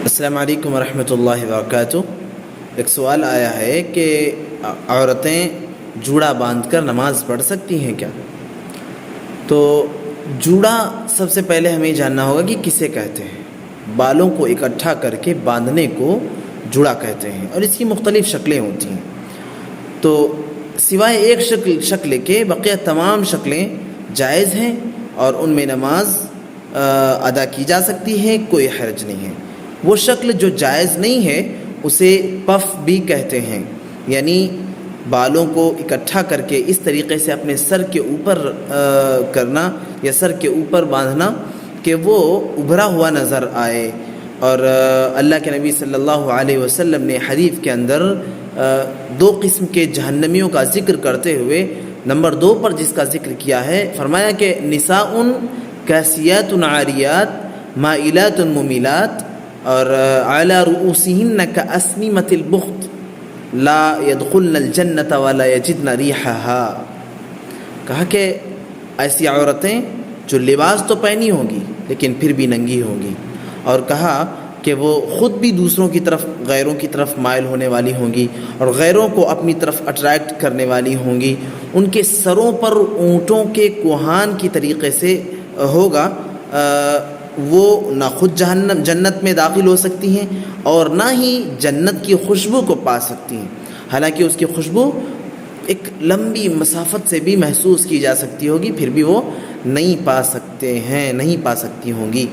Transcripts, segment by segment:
السلام علیکم ورحمۃ اللہ وبرکاتہ۔ ایک سوال آیا ہے کہ عورتیں جوڑا باندھ کر نماز پڑھ سکتی ہیں کیا؟ تو جوڑا سب سے پہلے ہمیں جاننا ہوگا کہ کسے کہتے ہیں۔ بالوں کو اکٹھا کر کے باندھنے کو جوڑا کہتے ہیں، اور اس کی مختلف شکلیں ہوتی ہیں۔ تو سوائے ایک شکل کے بقیہ تمام شکلیں جائز ہیں اور ان میں نماز ادا کی جا سکتی ہے، کوئی حرج نہیں ہے۔ وہ شکل جو جائز نہیں ہے اسے پف بھی کہتے ہیں، یعنی بالوں کو اکٹھا کر کے اس طریقے سے اپنے سر کے اوپر کرنا یا سر کے اوپر باندھنا کہ وہ ابھرا ہوا نظر آئے۔ اور اللہ کے نبی صلی اللہ علیہ وسلم نے حدیث کے اندر دو قسم کے جہنمیوں کا ذکر کرتے ہوئے نمبر 2 پر جس کا ذکر کیا ہے، فرمایا کہ نساء کاسیات عاریات مائلات ممیلات اور علی رؤوسہن کاسنمۃ البخت لا يدخلن الجنۃ ولا یجدن ریحھا۔ کہا کہ ایسی عورتیں جو لباس تو پہنی ہوں گی لیکن پھر بھی ننگی ہوں گی، اور کہا کہ وہ خود بھی دوسروں کی طرف غیروں کی طرف مائل ہونے والی ہوں گی اور غیروں کو اپنی طرف اٹریکٹ کرنے والی ہوں گی۔ ان کے سروں پر اونٹوں کے کوہان کی طریقے سے ہوگا، وہ نہ خود جنت میں داخل ہو سکتی ہیں اور نہ ہی جنت کی خوشبو کو پا سکتی ہیں، حالانکہ اس کی خوشبو ایک لمبی مسافت سے بھی محسوس کی جا سکتی ہوگی، پھر بھی وہ نہیں پا سکتی ہوں گی۔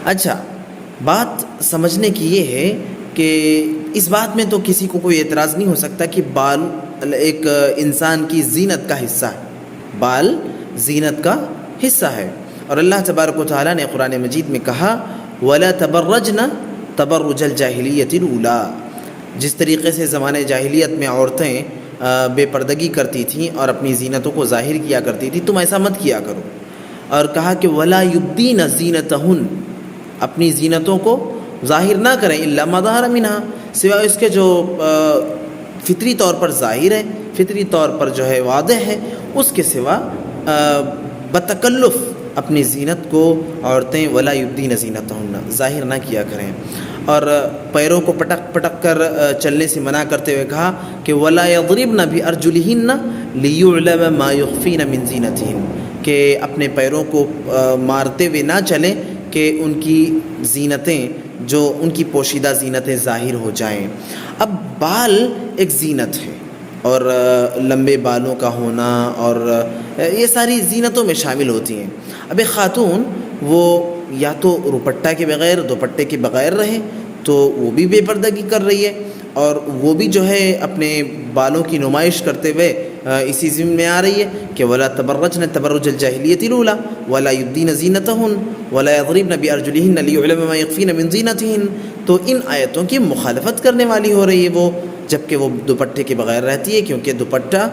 اچھا، بات سمجھنے کی یہ ہے کہ اس بات میں تو کسی کو کوئی اعتراض نہیں ہو سکتا کہ بال ایک انسان کی زینت کا حصہ ہے، بال زینت کا حصہ ہے، اور اللہ تبارک و تعالیٰ نے قرآن مجید میں کہا وَلَا تَبَرَّجْنَ تَبَرُّجَ الْجَاهِلِيَّةِ الْأُولَىٰ۔ جس طریقے سے زمانے جاہلیت میں عورتیں بے پردگی کرتی تھیں اور اپنی زینتوں کو ظاہر کیا کرتی تھیں، تم ایسا مت کیا کرو، اور کہا کہ وَلَا يُبْدِينَ زِينَتَهُنَّ، اپنی زینتوں کو ظاہر نہ کریں الا ما ظہر منہا، سوائے اس کے جو فطری طور پر ظاہر ہے، فطری طور پر جو ہے واضح ہے، اس کے سوا بتکلف اپنی زینت کو عورتیں ولا یبدین زینتہن ظاہر نہ کیا کریں۔ اور پیروں کو پٹک پٹک کر چلنے سے منع کرتے ہوئے کہا کہ ولا یضربن بارجلہن لیعلم ما یخفین من زینتہن، کہ اپنے پیروں کو مارتے ہوئے نہ چلیں کہ ان کی زینتیں، جو ان کی پوشیدہ زینتیں ظاہر ہو جائیں۔ اب بال ایک زینت ہے، اور لمبے بالوں کا ہونا اور یہ ساری زینتوں میں شامل ہوتی ہیں۔ اب ایک خاتون وہ یا تو روپٹہ کے بغیر، دوپٹے کے بغیر رہے تو وہ بھی بے پردگی کر رہی ہے، اور وہ بھی جو ہے اپنے بالوں کی نمائش کرتے ہوئے اسی ضمن میں آ رہی ہے کہ ولا تبرجن تبرج الجاہلیۃ الاولیٰ ولا یبدین زینتہن ولا یضربن بارجلہن لیعلم ما یخفین من زینتہن۔ تو ان آیتوں کی مخالفت کرنے والی ہو رہی ہے وہ، جبکہ وہ دوپٹے کے بغیر رہتی ہے، کیونکہ دوپٹہ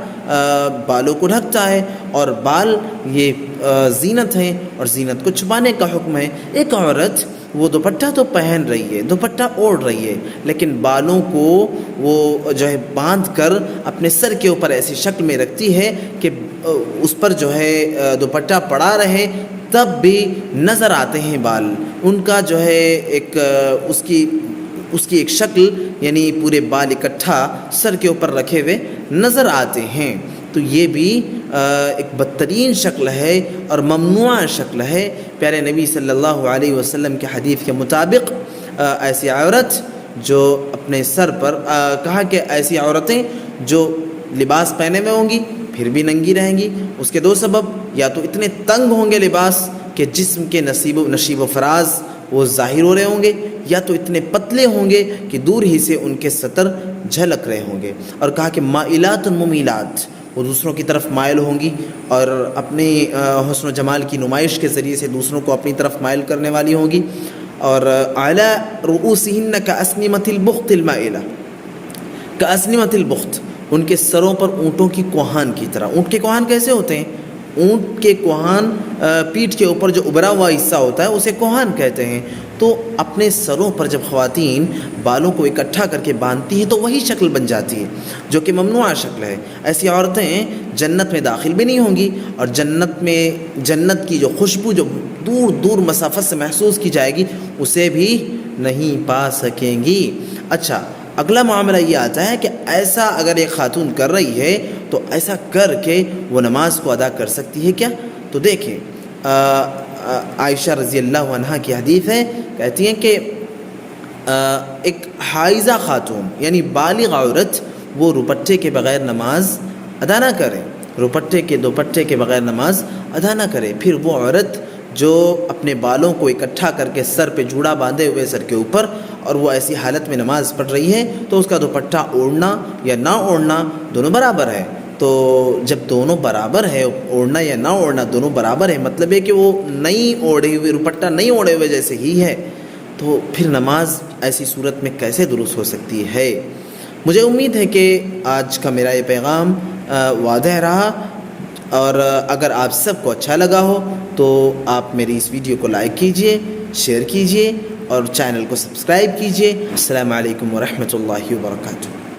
بالوں کو ڈھکتا ہے اور بال یہ زینت ہیں اور زینت کو چھپانے کا حکم ہے۔ ایک عورت وہ دوپٹہ تو پہن رہی ہے، دوپٹہ اوڑھ رہی ہے، لیکن بالوں کو وہ جو ہے باندھ کر اپنے سر کے اوپر ایسی شکل میں رکھتی ہے کہ اس پر جو ہے دوپٹہ پڑا رہے تب بھی نظر آتے ہیں بال، ان کا جو ہے ایک اس کی ایک شکل، یعنی پورے بال اکٹھا سر کے اوپر رکھے ہوئے نظر آتے ہیں۔ تو یہ بھی ایک بدترین شکل ہے اور ممنوع شکل ہے۔ پیارے نبی صلی اللہ علیہ وسلم کے حدیث کے مطابق ایسی عورت جو اپنے سر پر کہا کہ ایسی عورتیں جو لباس پہنے ہوئے ہوں گی پھر بھی ننگی رہیں گی، اس کے 2 سبب، یا تو اتنے تنگ ہوں گے لباس کہ جسم کے نشیب و فراز وہ ظاہر ہو رہے ہوں گے، یا تو اتنے پتلے ہوں گے کہ دور ہی سے ان کے سطر جھلک رہے ہوں گے۔ اور کہا کہ مائلات ممیلات، وہ دوسروں کی طرف مائل ہوں گی اور اپنی حسن و جمال کی نمائش کے ذریعے سے دوسروں کو اپنی طرف مائل کرنے والی ہوں گی۔ اور علی رؤوسہن کاسنمۃ البخت المائلہ، کاسنمۃ البخت، ان کے سروں پر اونٹوں کی کوہان کی طرح۔ اونٹ کے کوہان کیسے ہوتے ہیں؟ اونٹ کے کوہان پیٹھ کے اوپر جو ابھرا ہوا حصہ ہوتا ہے اسے کوہان کہتے ہیں۔ تو اپنے سروں پر جب خواتین بالوں کو اکٹھا کر کے باندھتی ہیں تو وہی شکل بن جاتی ہے جو کہ ممنوع شکل ہے۔ ایسی عورتیں جنت میں داخل بھی نہیں ہوں گی، اور جنت کی جو خوشبو جو دور دور مسافت سے محسوس کی جائے گی اسے بھی نہیں پا سکیں گی۔ اچھا، اگلا معاملہ یہ آتا ہے کہ ایسا اگر ایک خاتون کر رہی ہے تو ایسا کر کے وہ نماز کو ادا کر سکتی ہے کیا؟ تو دیکھیں عائشہ رضی اللہ عنہا کی حدیث ہے، کہتی ہیں کہ ایک حائضہ خاتون یعنی بالغ عورت وہ روپٹے کے بغیر نماز ادا نہ کرے، دوپٹے کے بغیر نماز ادا نہ کرے۔ پھر وہ عورت جو اپنے بالوں کو اکٹھا کر کے سر پہ جوڑا باندھے ہوئے سر کے اوپر اور وہ ایسی حالت میں نماز پڑھ رہی ہے تو اس کا دوپٹہ اوڑھنا یا نہ اوڑھنا دونوں برابر ہے۔ تو جب دونوں برابر ہے، اوڑھنا یا نہ اوڑھنا دونوں برابر ہے، مطلب ہے کہ وہ نہیں اوڑھے ہوئے، دوپٹہ نہیں اوڑھے ہوئے جیسے ہی ہے، تو پھر نماز ایسی صورت میں کیسے درست ہو سکتی ہے؟ مجھے امید ہے کہ آج کا میرا یہ پیغام واضح رہا، اور اگر آپ سب کو اچھا لگا ہو تو آپ میری اس ویڈیو کو لائک کیجئے، شیئر کیجئے اور چینل کو سبسکرائب کیجئے۔ السلام علیکم ورحمۃ اللہ وبرکاتہ۔